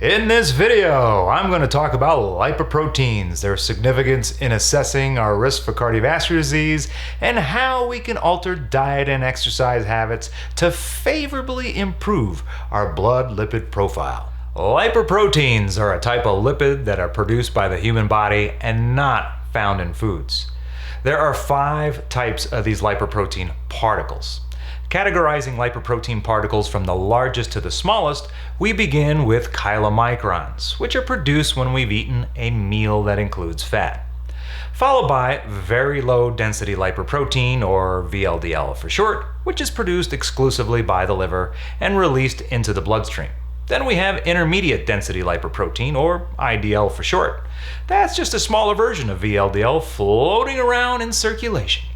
In this video, I'm going to talk about lipoproteins, their significance in assessing our risk for cardiovascular disease, and how we can alter diet and exercise habits to favorably improve our blood lipid profile. Lipoproteins are a type of lipid that are produced by the human body and not found in foods. There are 5 types of these lipoprotein particles. Categorizing lipoprotein particles from the largest to the smallest, we begin with chylomicrons, which are produced when we've eaten a meal that includes fat, followed by very low density lipoprotein, or VLDL for short, which is produced exclusively by the liver and released into the bloodstream. Then we have intermediate density lipoprotein, or IDL for short. That's just a smaller version of VLDL floating around in circulation,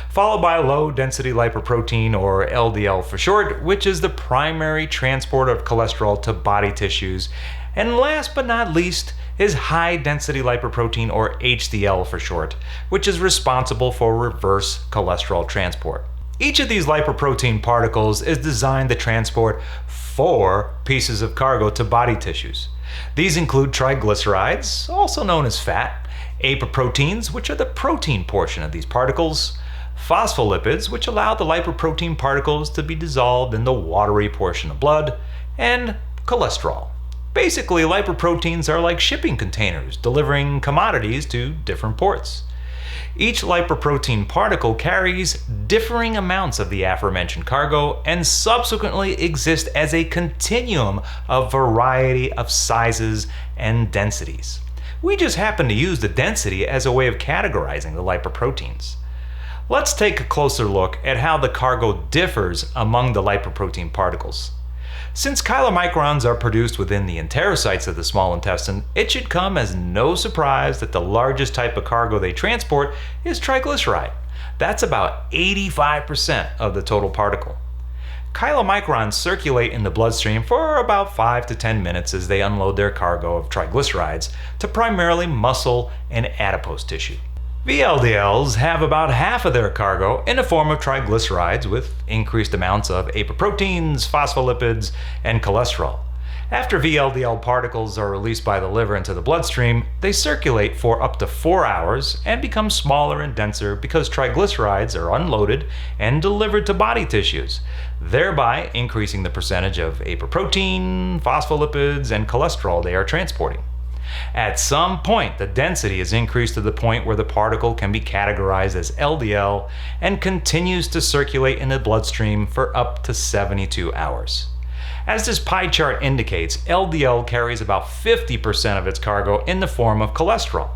followed by low density lipoprotein, or LDL for short, which is the primary transporter of cholesterol to body tissues. And last but not least is high density lipoprotein, or HDL for short, which is responsible for reverse cholesterol transport. Each of these lipoprotein particles is designed to transport 4 pieces of cargo to body tissues. These include triglycerides, also known as fat, apoproteins, which are the protein portion of these particles, phospholipids, which allow the lipoprotein particles to be dissolved in the watery portion of blood, and cholesterol. Basically, lipoproteins are like shipping containers delivering commodities to different ports. Each lipoprotein particle carries differing amounts of the aforementioned cargo and subsequently exist as a continuum of variety of sizes and densities. We just happen to use the density as a way of categorizing the lipoproteins. Let's take a closer look at how the cargo differs among the lipoprotein particles. Since chylomicrons are produced within the enterocytes of the small intestine, it should come as no surprise that the largest type of cargo they transport is triglyceride. That's about 85% of the total particle. Chylomicrons circulate in the bloodstream for about 5 to 10 minutes as they unload their cargo of triglycerides to primarily muscle and adipose tissue. VLDLs have about half of their cargo in the form of triglycerides, with increased amounts of apoproteins, phospholipids, and cholesterol. After VLDL particles are released by the liver into the bloodstream, they circulate for up to 4 hours and become smaller and denser because triglycerides are unloaded and delivered to body tissues, thereby increasing the percentage of apoprotein, phospholipids, and cholesterol they are transporting. At some point, the density is increased to the point where the particle can be categorized as LDL and continues to circulate in the bloodstream for up to 72 hours. As this pie chart indicates, LDL carries about 50% of its cargo in the form of cholesterol.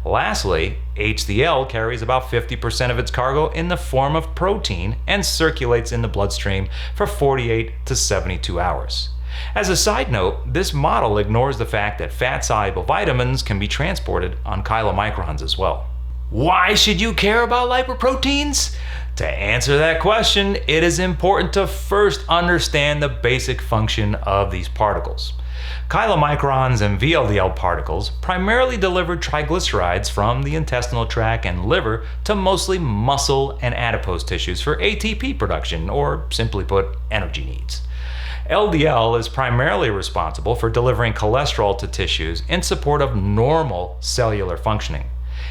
Lastly, HDL carries about 50% of its cargo in the form of protein and circulates in the bloodstream for 48 to 72 hours. As a side note, this model ignores the fact that fat-soluble vitamins can be transported on chylomicrons as well. Why should you care about lipoproteins? To answer that question, it is important to first understand the basic function of these particles. Chylomicrons and VLDL particles primarily deliver triglycerides from the intestinal tract and liver to mostly muscle and adipose tissues for ATP production, or simply put, energy needs. LDL is primarily responsible for delivering cholesterol to tissues in support of normal cellular functioning.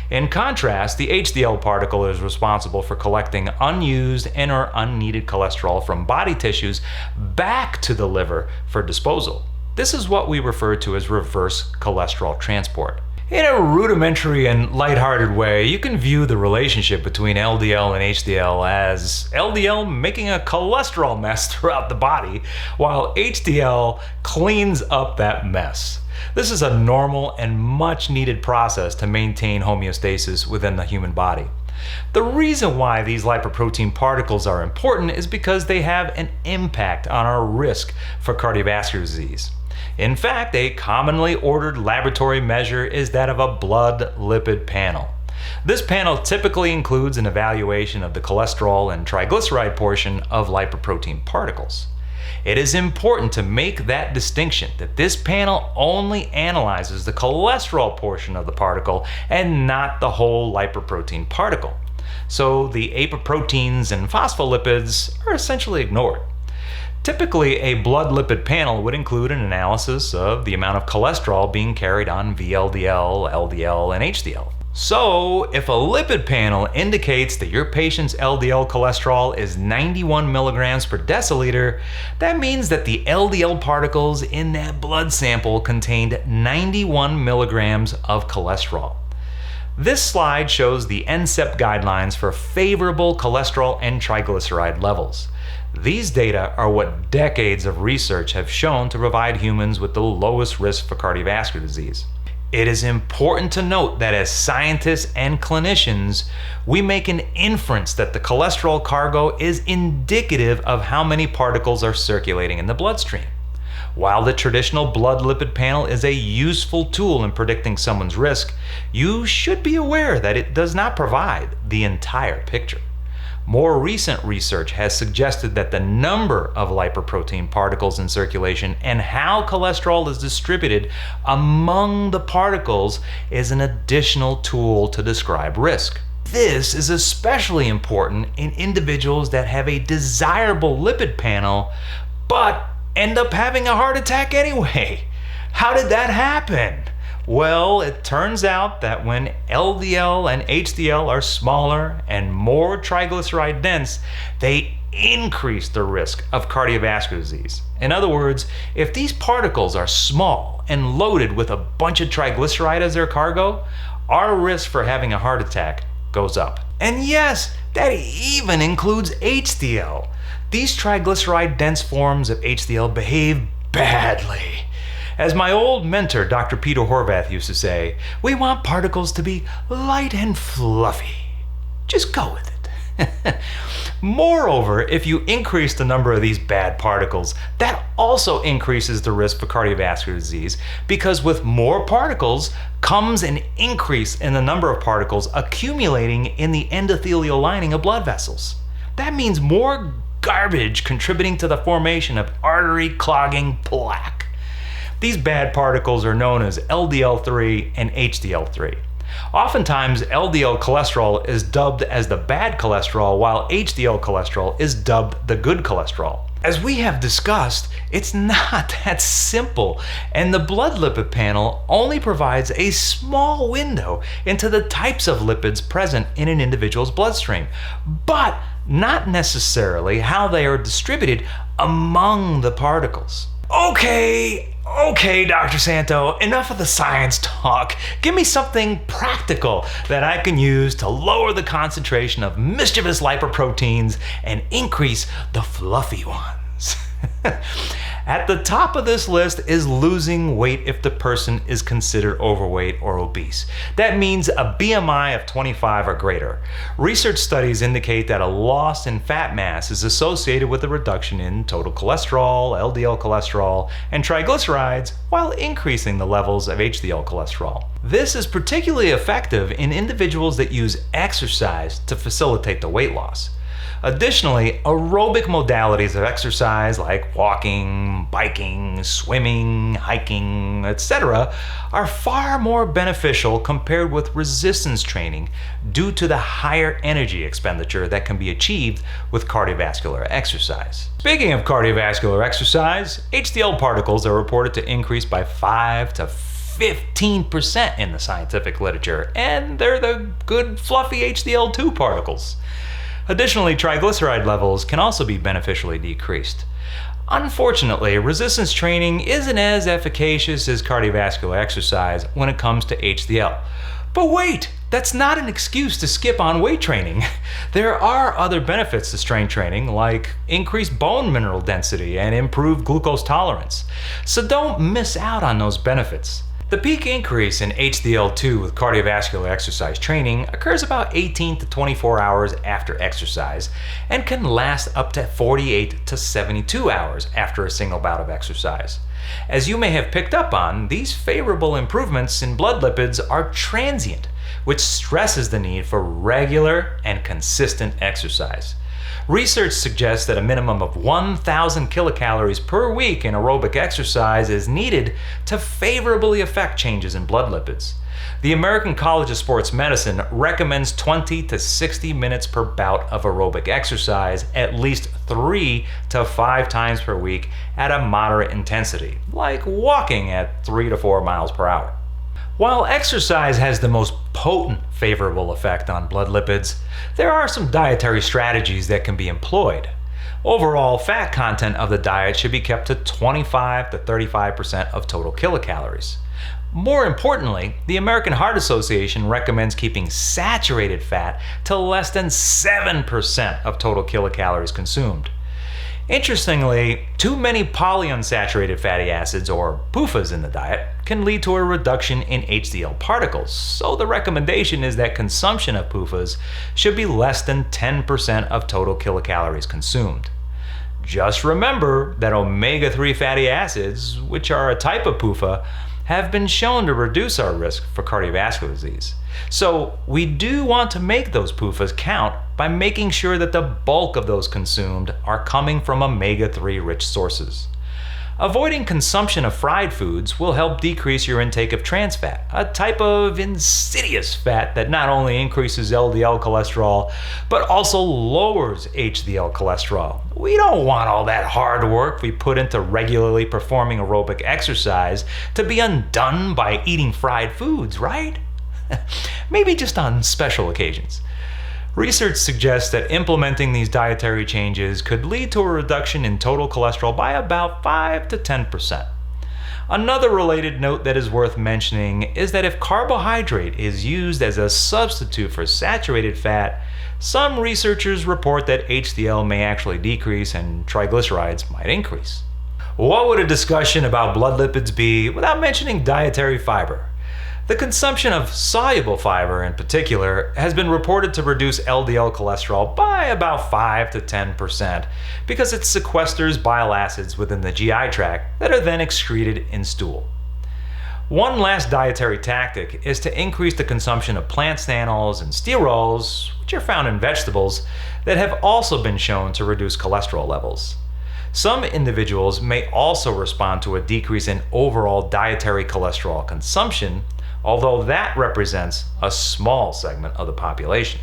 In contrast, the HDL particle is responsible for collecting unused and/or unneeded cholesterol from body tissues back to the liver for disposal. This is what we refer to as reverse cholesterol transport. In a rudimentary and lighthearted way, you can view the relationship between LDL and HDL as LDL making a cholesterol mess throughout the body, while HDL cleans up that mess. This is a normal and much needed process to maintain homeostasis within the human body. The reason why these lipoprotein particles are important is because they have an impact on our risk for cardiovascular disease. In fact, a commonly ordered laboratory measure is that of a blood lipid panel. This panel typically includes an evaluation of the cholesterol and triglyceride portion of lipoprotein particles. It is important to make that distinction that this panel only analyzes the cholesterol portion of the particle and not the whole lipoprotein particle. So the apoproteins and phospholipids are essentially ignored. Typically, a blood lipid panel would include an analysis of the amount of cholesterol being carried on VLDL, LDL, and HDL. So, if a lipid panel indicates that your patient's LDL cholesterol is 91 milligrams per deciliter, that means that the LDL particles in that blood sample contained 91 milligrams of cholesterol. This slide shows the NSEP guidelines for favorable cholesterol and triglyceride levels. These data are what decades of research have shown to provide humans with the lowest risk for cardiovascular disease. It is important to note that as scientists and clinicians, we make an inference that the cholesterol cargo is indicative of how many particles are circulating in the bloodstream. While the traditional blood lipid panel is a useful tool in predicting someone's risk, you should be aware that it does not provide the entire picture. More recent research has suggested that the number of lipoprotein particles in circulation and how cholesterol is distributed among the particles is an additional tool to describe risk. This is especially important in individuals that have a desirable lipid panel, but end up having a heart attack anyway. How did that happen? Well, it turns out that when LDL and HDL are smaller and more triglyceride dense, they increase the risk of cardiovascular disease. In other words, if these particles are small and loaded with a bunch of triglyceride as their cargo, our risk for having a heart attack goes up. And yes, that even includes HDL. These triglyceride-dense forms of HDL behave badly. As my old mentor, Dr. Peter Horvath, used to say, we want particles to be light and fluffy. Just go with it. Moreover, if you increase the number of these bad particles, that also increases the risk for cardiovascular disease, because with more particles comes an increase in the number of particles accumulating in the endothelial lining of blood vessels. That means more garbage contributing to the formation of artery clogging plaque. These bad particles are known as LDL3 and HDL3. Oftentimes, LDL cholesterol is dubbed as the bad cholesterol, while HDL cholesterol is dubbed the good cholesterol. As we have discussed, it's not that simple, and the blood lipid panel only provides a small window into the types of lipids present in an individual's bloodstream, but not necessarily how they are distributed among the particles. Okay, Dr. Santo, enough of the science talk. Give me something practical that I can use to lower the concentration of mischievous lipoproteins and increase the fluffy ones. At the top of this list is losing weight if the person is considered overweight or obese. That means a BMI of 25 or greater. Research studies indicate that a loss in fat mass is associated with a reduction in total cholesterol, LDL cholesterol, and triglycerides, while increasing the levels of HDL cholesterol. This is particularly effective in individuals that use exercise to facilitate the weight loss. Additionally, aerobic modalities of exercise like walking, biking, swimming, hiking, etc. are far more beneficial compared with resistance training due to the higher energy expenditure that can be achieved with cardiovascular exercise. Speaking of cardiovascular exercise, HDL particles are reported to increase by 5 to 15% in the scientific literature, and they're the good fluffy HDL2 particles. Additionally, triglyceride levels can also be beneficially decreased. Unfortunately, resistance training isn't as efficacious as cardiovascular exercise when it comes to HDL. But wait, that's not an excuse to skip on weight training. There are other benefits to strength training, like increased bone mineral density and improved glucose tolerance. So don't miss out on those benefits. The peak increase in HDL2 with cardiovascular exercise training occurs about 18 to 24 hours after exercise and can last up to 48 to 72 hours after a single bout of exercise. As you may have picked up on, these favorable improvements in blood lipids are transient, which stresses the need for regular and consistent exercise. Research suggests that a minimum of 1,000 kilocalories per week in aerobic exercise is needed to favorably affect changes in blood lipids. The American College of Sports Medicine recommends 20 to 60 minutes per bout of aerobic exercise at least 3 to 5 times per week at a moderate intensity, like walking at 3 to 4 miles per hour. While exercise has the most potent favorable effect on blood lipids, there are some dietary strategies that can be employed. Overall, fat content of the diet should be kept to 25 to 35% of total kilocalories. More importantly, the American Heart Association recommends keeping saturated fat to less than 7% of total kilocalories consumed. Interestingly, too many polyunsaturated fatty acids, or PUFAs, in the diet can lead to a reduction in HDL particles, so the recommendation is that consumption of PUFAs should be less than 10% of total kilocalories consumed. Just remember that omega-3 fatty acids, which are a type of PUFA, have been shown to reduce our risk for cardiovascular disease. So we do want to make those PUFAs count by making sure that the bulk of those consumed are coming from omega-3 rich sources. Avoiding consumption of fried foods will help decrease your intake of trans fat, a type of insidious fat that not only increases LDL cholesterol, but also lowers HDL cholesterol. We don't want all that hard work we put into regularly performing aerobic exercise to be undone by eating fried foods, right? Maybe just on special occasions. Research suggests that implementing these dietary changes could lead to a reduction in total cholesterol by about 5 to 10%. Another related note that is worth mentioning is that if carbohydrate is used as a substitute for saturated fat, some researchers report that HDL may actually decrease and triglycerides might increase. What would a discussion about blood lipids be without mentioning dietary fiber? The consumption of soluble fiber in particular has been reported to reduce LDL cholesterol by about 5 to 10% because it sequesters bile acids within the GI tract that are then excreted in stool. One last dietary tactic is to increase the consumption of plant stanols and sterols, which are found in vegetables, that have also been shown to reduce cholesterol levels. Some individuals may also respond to a decrease in overall dietary cholesterol consumption, although that represents a small segment of the population.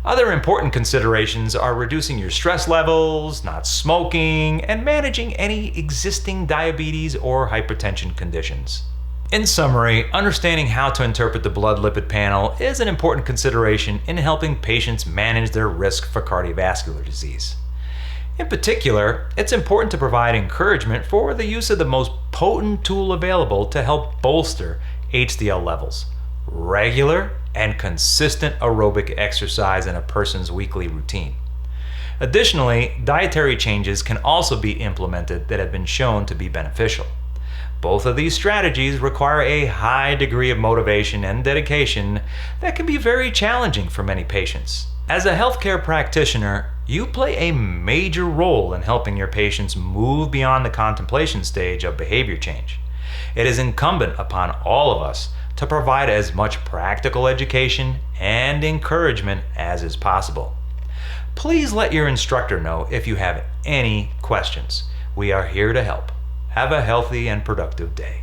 Other important considerations are reducing your stress levels, not smoking, and managing any existing diabetes or hypertension conditions. In summary, understanding how to interpret the blood lipid panel is an important consideration in helping patients manage their risk for cardiovascular disease. In particular, it's important to provide encouragement for the use of the most potent tool available to help bolster HDL levels: regular and consistent aerobic exercise in a person's weekly routine. Additionally, dietary changes can also be implemented that have been shown to be beneficial. Both of these strategies require a high degree of motivation and dedication that can be very challenging for many patients. As a healthcare practitioner, you play a major role in helping your patients move beyond the contemplation stage of behavior change. It is incumbent upon all of us to provide as much practical education and encouragement as is possible. Please let your instructor know if you have any questions. We are here to help. Have a healthy and productive day.